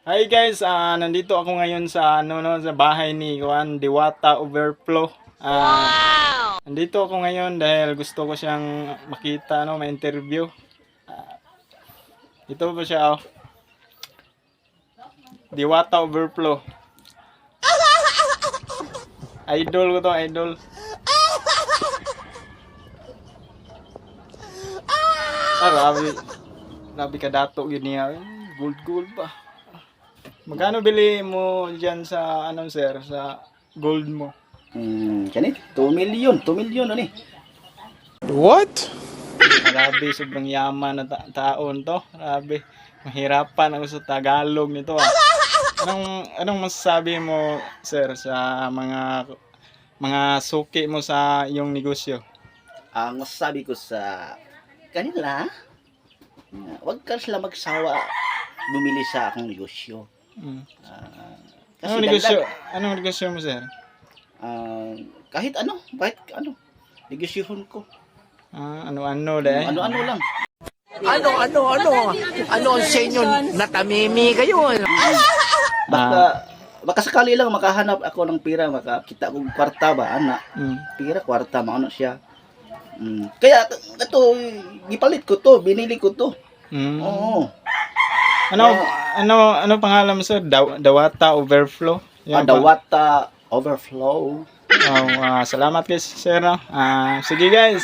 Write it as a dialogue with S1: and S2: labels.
S1: Hi guys, nandito ako ngayon sa sa bahay ni Juan Diwata Overflow. Nandito ako ngayon dahil gusto ko siyang makita ma-interview. Ito po siya Diwata Overflow. Idol ko to, idol. Grabe. Grabe ka dato yun niya. Gold pa. Magkano bili mo diyan sa sir, sa gold mo?
S2: Kanit 2 million, 2 million ano eh.
S1: What? Grabe, sobrang yaman na taon to. Grabe. Mahirapan ako sa Tagalog nito Anong masasabi mo, sir, sa mga suki mo sa iyong negosyo?
S2: Ang masasabi ko sa kanila, wag ka sila magsawa bumili sa akong negosyo. Kasi
S1: Anong negosyo mo, sir?
S2: kahit negosyohon ko.
S1: Ano dahil?
S2: Ano lang.
S3: Ano ang senyo natamimi kayo?
S2: Baka sakali lang makahanap ako ng pera, makakita kong kwarta ba, pira, kwarta, maano siya. Kaya ito, gipalit ko to, binili ko to. Oo.
S1: Ano pangalan mo, sir? Dawata Overflow?
S2: Dawata Overflow.
S1: Salamat guys, sir. Sige guys.